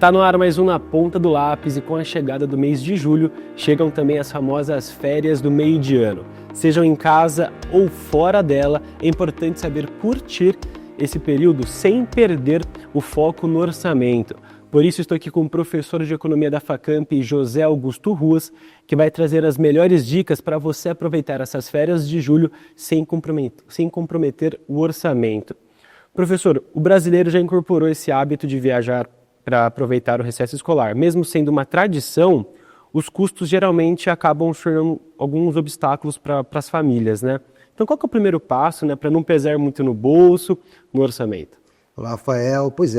Tá no ar mais um Na Ponta do Lápis e com a chegada do mês de julho, chegam também as famosas férias do meio de ano. Sejam em casa ou fora dela, é importante saber curtir esse período sem perder o foco no orçamento. Por isso estou aqui com o professor de Economia da Facamp, José Augusto Ruas, que vai trazer as melhores dicas para você aproveitar essas férias de julho sem comprometer o orçamento. Professor, o brasileiro já incorporou esse hábito de viajar para aproveitar o recesso escolar. Mesmo sendo uma tradição, os custos geralmente acabam sendo alguns obstáculos para as famílias, né? Então qual que é o primeiro passo, né, para não pesar muito no bolso, no orçamento? Olá, Rafael. Pois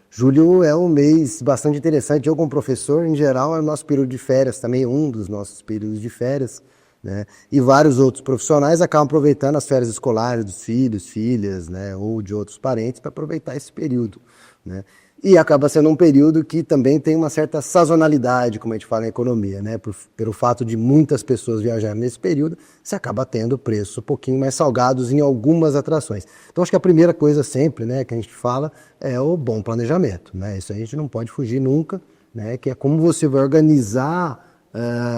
julho é um mês bastante interessante. Eu, como professor, em geral, é o nosso período de férias também, um dos nossos períodos de férias, né? E vários outros profissionais acabam aproveitando as férias escolares dos filhos, filhas, né, ou de outros parentes para aproveitar esse período, né? E acaba sendo um período que também tem uma certa sazonalidade, como a gente fala em economia, né? Pelo fato de muitas pessoas viajarem nesse período, você acaba tendo preços um pouquinho mais salgados em algumas atrações. Então, acho que a primeira coisa sempre, né, que a gente fala é o bom planejamento, né? Isso a gente não pode fugir nunca, né? Que é como você vai organizar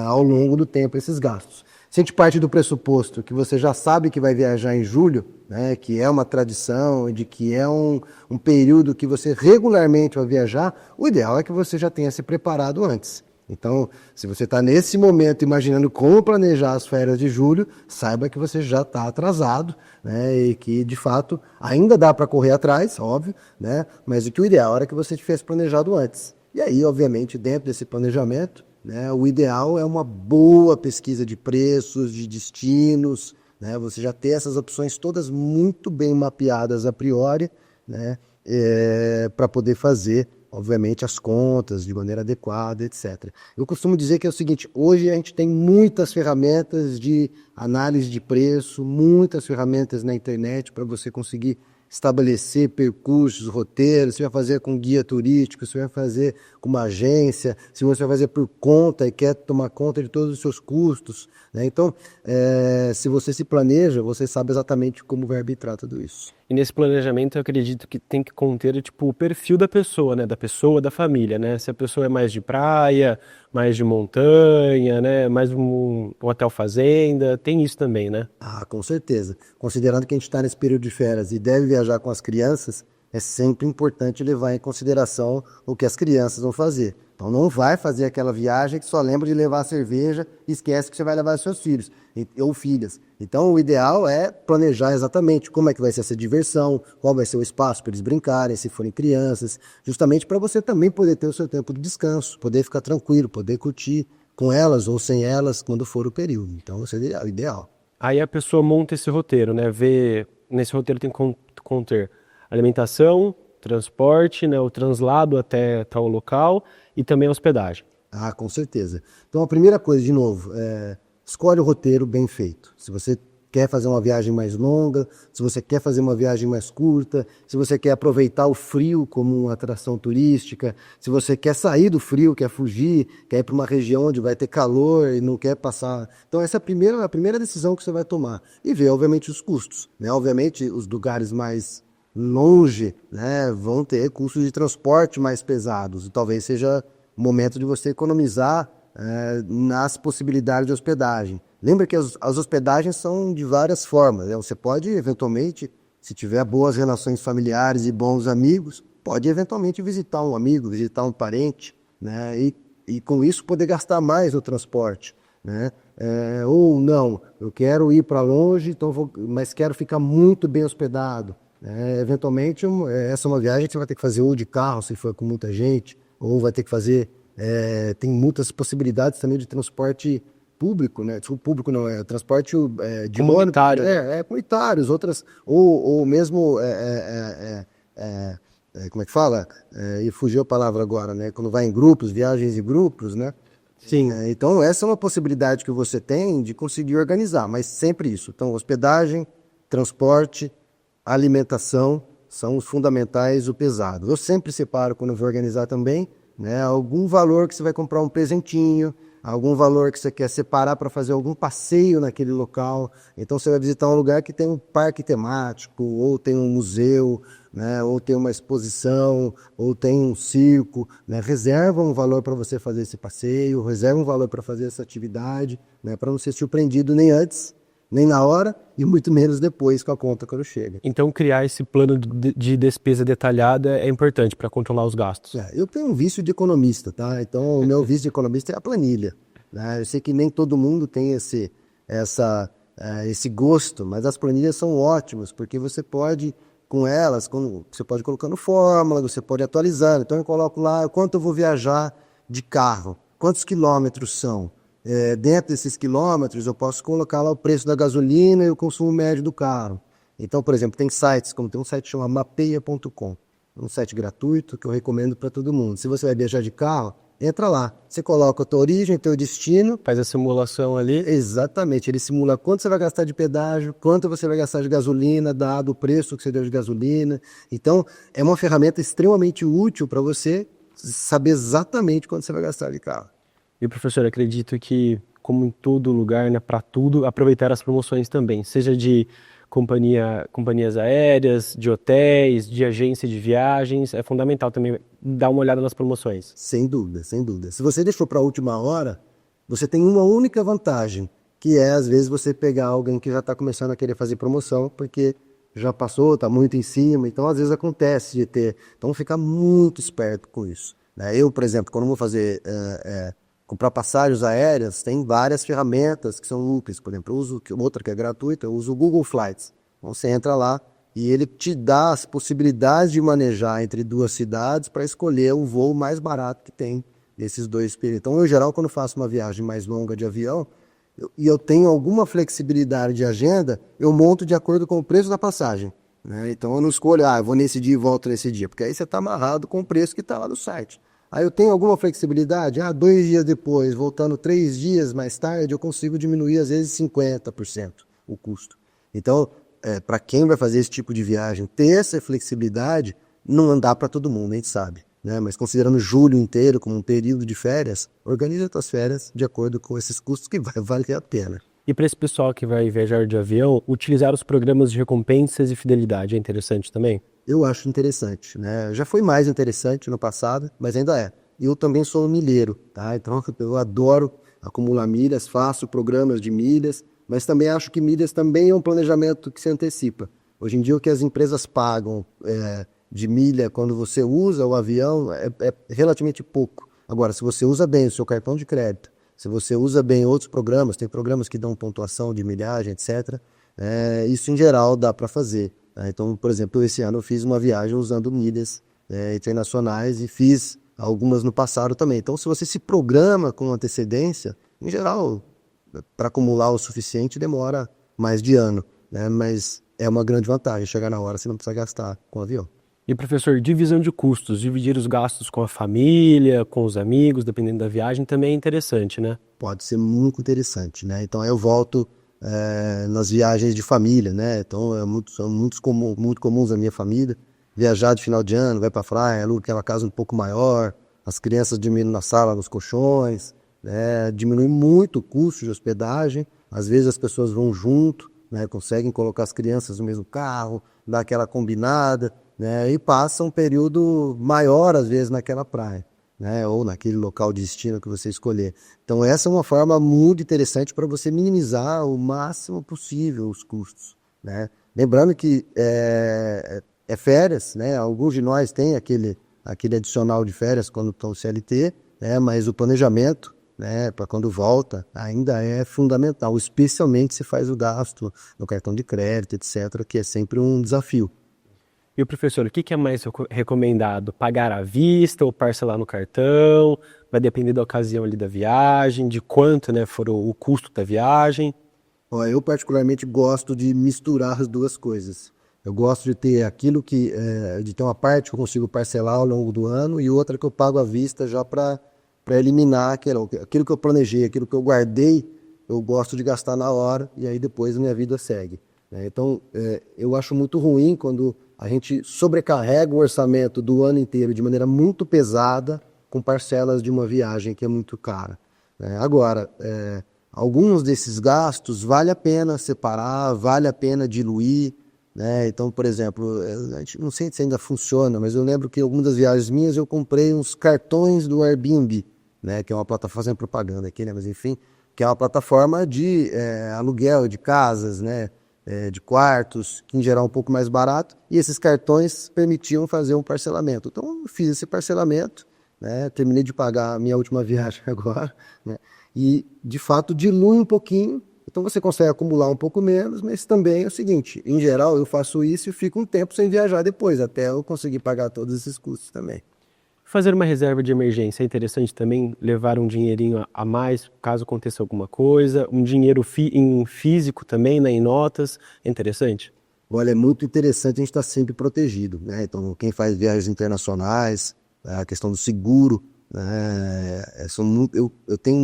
ao longo do tempo esses gastos. Se a gente parte do pressuposto que você já sabe que vai viajar em julho, né, que é uma tradição, de que é um período que você regularmente vai viajar, o ideal é que você já tenha se preparado antes. Então, se você está nesse momento imaginando como planejar as férias de julho, saiba que você já está atrasado, né, e que, de fato, ainda dá para correr atrás, óbvio, né, mas o ideal era que você tivesse planejado antes. E aí, obviamente, dentro desse planejamento, né, o ideal é uma boa pesquisa de preços, de destinos, né, você já ter essas opções todas muito bem mapeadas a priori, né, para poder fazer, obviamente, as contas de maneira adequada, etc. Eu costumo dizer que é o seguinte: hoje a gente tem muitas ferramentas de análise de preço, muitas ferramentas na internet para você conseguir estabelecer percursos, roteiros. Você vai fazer com guia turístico, você vai fazer com uma agência, se você vai fazer por conta e quer tomar conta de todos os seus custos, né? Então, se você se planeja, você sabe exatamente como vai arbitrar tudo isso. E nesse planejamento eu acredito que tem que conter o perfil da pessoa, né? Da pessoa, da família, né? Se a pessoa é mais de praia, mais de montanha, né? Mais um hotel fazenda, tem isso também, né? Ah, com certeza. Considerando que a gente está nesse período de férias e deve viajar com as crianças, é sempre importante levar em consideração o que as crianças vão fazer. Então não vai fazer aquela viagem que só lembra de levar a cerveja e esquece que você vai levar seus filhos ou filhas. Então o ideal é planejar exatamente como é que vai ser essa diversão, qual vai ser o espaço para eles brincarem, se forem crianças, justamente para você também poder ter o seu tempo de descanso, poder ficar tranquilo, poder curtir com elas ou sem elas quando for o período. Então isso é o ideal. Aí a pessoa monta esse roteiro, né? Nesse roteiro tem que conter alimentação, transporte, né? O translado até tal local e também a hospedagem. Ah, com certeza. Então a primeira coisa, de novo, escolhe o roteiro bem feito. Se você quer fazer uma viagem mais longa, se você quer fazer uma viagem mais curta, se você quer aproveitar o frio como uma atração turística, se você quer sair do frio, quer fugir, quer ir para uma região onde vai ter calor e não quer passar. Então essa é a primeira decisão que você vai tomar. E ver, obviamente, os custos, né? Obviamente, os lugares mais longe, né, vão ter custos de transporte mais pesados. E talvez seja o momento de você economizar nas possibilidades de hospedagem. Lembra que as hospedagens são de várias formas, né? Você pode, eventualmente, se tiver boas relações familiares e bons amigos, pode, eventualmente, visitar um amigo, visitar um parente, né? E com isso poder gastar mais no transporte, né? Ou não, eu quero ir para longe, mas quero ficar muito bem hospedado. Eventualmente, essa é uma viagem que você vai ter que fazer ou de carro, se for com muita gente, ou vai ter que fazer... tem muitas possibilidades também de transporte público, né? Público não, transporte de comunitário. Comunitários, outras, ou mesmo, como é que fala? E fugiu a palavra agora, né? Quando vai em grupos, viagens em grupos, né? Sim. Então essa é uma possibilidade que você tem de conseguir organizar, mas sempre isso. Então hospedagem, transporte, alimentação são os fundamentais, o pesado. Eu sempre separo, quando eu vou organizar também, né, algum valor que você vai comprar um presentinho, algum valor que você quer separar para fazer algum passeio naquele local. Então você vai visitar um lugar que tem um parque temático, ou tem um museu, né? Ou tem uma exposição, ou tem um circo, né? Reserva um valor para você fazer esse passeio, reserva um valor para fazer essa atividade, né? Para não ser surpreendido nem antes, nem na hora e muito menos depois com a conta quando chega. Então, criar esse plano de despesa detalhada é importante para controlar os gastos. Eu tenho um vício de economista, tá? Então, o meu vício de economista é a planilha, né? Eu sei que nem todo mundo tem esse gosto, mas as planilhas são ótimas, porque você pode, com elas, você pode ir colocando fórmula, você pode ir atualizando. Então, eu coloco lá quanto eu vou viajar de carro, quantos quilômetros são. Dentro desses quilômetros, eu posso colocar lá o preço da gasolina e o consumo médio do carro. Então, por exemplo, tem sites, como tem um site chamado mapeia.com, um site gratuito que eu recomendo para todo mundo. Se você vai viajar de carro, entra lá. Você coloca a tua origem, teu destino. Faz a simulação ali. Exatamente. Ele simula quanto você vai gastar de pedágio, quanto você vai gastar de gasolina, dado o preço que você deu de gasolina. Então, é uma ferramenta extremamente útil para você saber exatamente quanto você vai gastar de carro. E, professor, acredito que, como em todo lugar, né, para tudo, aproveitar as promoções também, seja de companhias aéreas, de hotéis, de agência de viagens, é fundamental também dar uma olhada nas promoções. Sem dúvida, sem dúvida. Se você deixou para a última hora, você tem uma única vantagem, que é, às vezes, você pegar alguém que já está começando a querer fazer promoção, porque já passou, está muito em cima, então, às vezes, acontece de ter. Então, fica muito esperto com isso, né? Eu, por exemplo, quando vou fazer... comprar passagens aéreas, tem várias ferramentas que são úteis. Por exemplo, eu uso outra que é gratuita, eu uso o Google Flights. Então você entra lá e ele te dá as possibilidades de manejar entre duas cidades para escolher o voo mais barato que tem desses dois períodos. Então, eu, em geral, quando faço uma viagem mais longa de avião e eu tenho alguma flexibilidade de agenda, eu monto de acordo com o preço da passagem, né? Então, eu não escolho, eu vou nesse dia e volto nesse dia, porque aí você está amarrado com o preço que está lá no site. Aí eu tenho alguma flexibilidade, 2 dias depois, voltando 3 dias mais tarde, eu consigo diminuir às vezes 50% o custo. Então, para quem vai fazer esse tipo de viagem, ter essa flexibilidade não dá para todo mundo, a gente sabe, né? Mas considerando julho inteiro como um período de férias, organiza as tuas férias de acordo com esses custos que vai valer a pena. E para esse pessoal que vai viajar de avião, utilizar os programas de recompensas e fidelidade é interessante também? Eu acho interessante, né? Já foi mais interessante no passado, mas ainda é. Eu também sou um milheiro, tá? Então eu adoro acumular milhas, faço programas de milhas, mas também acho que milhas também é um planejamento que se antecipa. Hoje em dia o que as empresas pagam de milha quando você usa o avião é relativamente pouco. Agora, se você usa bem o seu cartão de crédito, se você usa bem outros programas, tem programas que dão pontuação de milhagem, etc., isso em geral dá para fazer. Então, por exemplo, esse ano eu fiz uma viagem usando milhas internacionais e fiz algumas no passado também. Então, se você se programa com antecedência, em geral, para acumular o suficiente demora mais de ano, né? Mas é uma grande vantagem chegar na hora, você não precisa gastar com o avião. E, professor, divisão de custos, dividir os gastos com a família, com os amigos, dependendo da viagem, também é interessante, né? Pode ser muito interessante, né? Então, eu volto nas viagens de família, né? Então, são muito comuns na minha família. Viajar de final de ano, vai para a praia, aluga aquela casa um pouco maior, as crianças diminuem na sala, nos colchões, né? Diminui muito o custo de hospedagem. Às vezes as pessoas vão junto, né? Conseguem colocar as crianças no mesmo carro, dar aquela combinada, né? E passa um período maior, às vezes, naquela praia, né? Ou naquele local de destino que você escolher. Então, essa é uma forma muito interessante para você minimizar o máximo possível os custos, né? Lembrando que é férias, né? Alguns de nós têm aquele adicional de férias quando estão CLT, né? Mas o planejamento, né, para quando volta, ainda é fundamental, especialmente se faz o gasto no cartão de crédito, etc., que é sempre um desafio. E o professor, o que é mais recomendado? Pagar à vista ou parcelar no cartão? Vai depender da ocasião ali da viagem, de quanto, né, for o custo da viagem. Eu particularmente gosto de misturar as duas coisas. Eu gosto de ter de ter uma parte que eu consigo parcelar ao longo do ano e outra que eu pago à vista já para eliminar aquilo que eu planejei, aquilo que eu guardei, eu gosto de gastar na hora e aí depois a minha vida segue. Então, eu acho muito ruim quando a gente sobrecarrega o orçamento do ano inteiro de maneira muito pesada com parcelas de uma viagem que é muito cara. Agora, alguns desses gastos vale a pena separar, vale a pena diluir, né? Então, por exemplo, a gente não sei se ainda funciona, mas eu lembro que em algumas das viagens minhas eu comprei uns cartões do Airbnb, né? Que é uma plataforma, fazendo propaganda aqui, né? Mas enfim, que é uma plataforma de aluguel de casas, né? De quartos, que em geral é um pouco mais barato, e esses cartões permitiam fazer um parcelamento. Então, eu fiz esse parcelamento, né? Terminei de pagar a minha última viagem agora, né? E, de fato, dilui um pouquinho. Então você consegue acumular um pouco menos, mas também é o seguinte, em geral eu faço isso e fico um tempo sem viajar depois, até eu conseguir pagar todos esses custos também. Fazer uma reserva de emergência é interessante também, levar um dinheirinho a mais caso aconteça alguma coisa, um dinheiro em físico também, né, em notas, é interessante? Olha, é muito interessante a gente estar sempre protegido, né? Então quem faz viagens internacionais, a questão do seguro, né? Eu tenho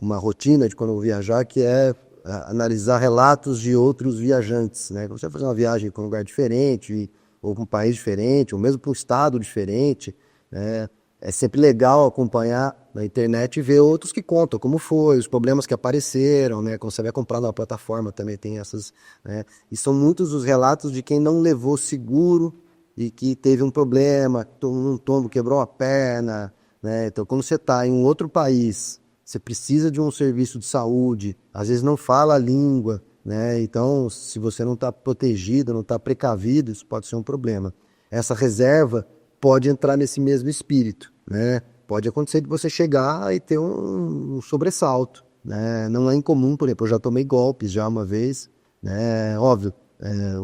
uma rotina de quando eu vou viajar que é analisar relatos de outros viajantes, né? Quando você vai fazer uma viagem para um lugar diferente, ou para um país diferente, ou mesmo para um estado diferente, né? É sempre legal acompanhar na internet e ver outros que contam como foi, os problemas que apareceram, né? Quando você vai comprar na plataforma também tem essas, né? E são muitos os relatos de quem não levou seguro e que teve um problema, um tombo, quebrou a perna, né? Então, quando você está em um outro país, você precisa de um serviço de saúde, às vezes não fala a língua, né? Então, se você não está protegido, não está precavido, isso pode ser um problema. Essa reserva pode entrar nesse mesmo espírito, né? Pode acontecer de você chegar e ter um sobressalto, né? Não é incomum, por exemplo, eu já tomei golpes já uma vez, né? Óbvio,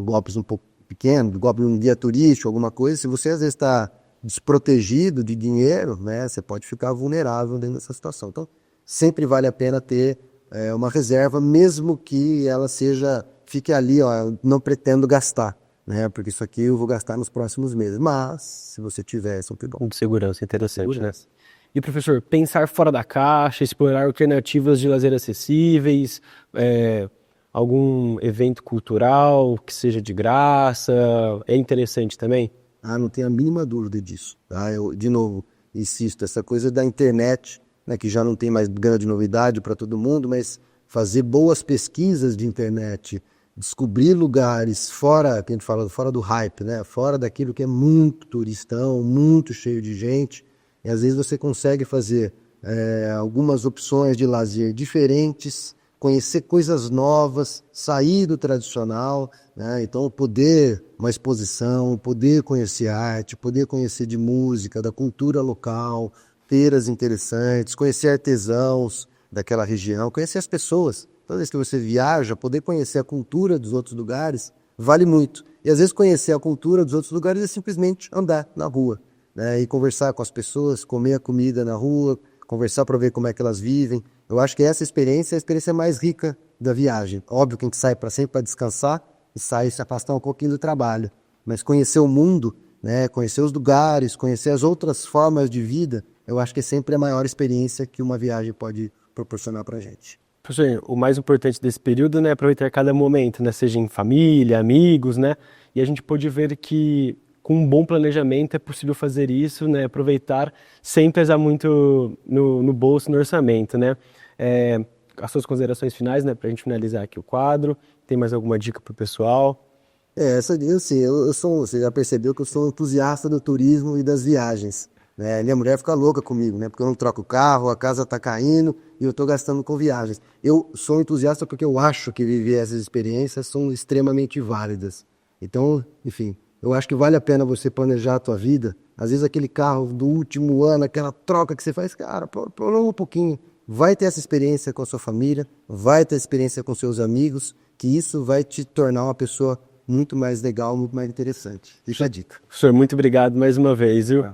golpes um pouco pequenos, golpe num guia turístico, alguma coisa, se você às vezes está desprotegido de dinheiro, né? Você pode ficar vulnerável dentro dessa situação. Então, sempre vale a pena ter uma reserva, mesmo que ela fique ali, ó, não pretendo gastar, né? Porque isso aqui eu vou gastar nos próximos meses. Mas, se você tiver, é sempre bom. De segurança, interessante, né? E, professor, pensar fora da caixa, explorar alternativas de lazer acessíveis, algum evento cultural que seja de graça, é interessante também? Não tenho a mínima dúvida disso, tá? Eu, de novo, insisto, essa coisa da internet, né, que já não tem mais grande novidade para todo mundo, mas fazer boas pesquisas de internet, descobrir lugares fora, que a gente fala, fora do hype, né, fora daquilo que é muito turistão, muito cheio de gente, e às vezes você consegue fazer algumas opções de lazer diferentes, conhecer coisas novas, sair do tradicional, né? Então poder uma exposição, poder conhecer arte, poder conhecer de música, da cultura local, feiras interessantes, conhecer artesãos daquela região, conhecer as pessoas. Toda vez que você viaja, poder conhecer a cultura dos outros lugares vale muito. E às vezes conhecer a cultura dos outros lugares é simplesmente andar na rua, né? E conversar com as pessoas, comer a comida na rua, conversar para ver como é que elas vivem. Eu acho que essa experiência é a experiência mais rica da viagem. Óbvio que a gente sai para sempre para descansar e sai se afastar um pouquinho do trabalho. Mas conhecer o mundo, né, conhecer os lugares, conhecer as outras formas de vida, eu acho que é sempre a maior experiência que uma viagem pode proporcionar para a gente. Professor, o mais importante desse período, né, é aproveitar cada momento, né, seja em família, amigos, né, e a gente pôde ver que com um bom planejamento é possível fazer isso, né, aproveitar sem pesar muito no bolso, no orçamento, né. As suas considerações finais, né, para a gente finalizar aqui o quadro, tem mais alguma dica para o pessoal? Você já percebeu que eu sou um entusiasta do turismo e das viagens, né? Minha mulher fica louca comigo, né? Porque eu não troco o carro, a casa está caindo e eu estou gastando com viagens. Eu sou entusiasta porque eu acho que viver essas experiências são extremamente válidas. Então, enfim, eu acho que vale a pena você planejar a tua vida. Às vezes aquele carro do último ano, aquela troca que você faz, cara, prolonga um pouquinho. Vai ter essa experiência com a sua família, vai ter experiência com seus amigos, que isso vai te tornar uma pessoa muito mais legal, muito mais interessante. Fica a dica. Professor, muito obrigado mais uma vez, viu?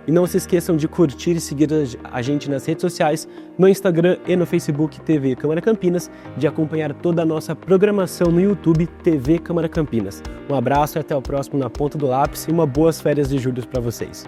E não se esqueçam de curtir e seguir a gente nas redes sociais, no Instagram e no Facebook TV Câmara Campinas, de acompanhar toda a nossa programação no YouTube TV Câmara Campinas. Um abraço e até o próximo Na Ponta do Lápis e boas férias de julho para vocês.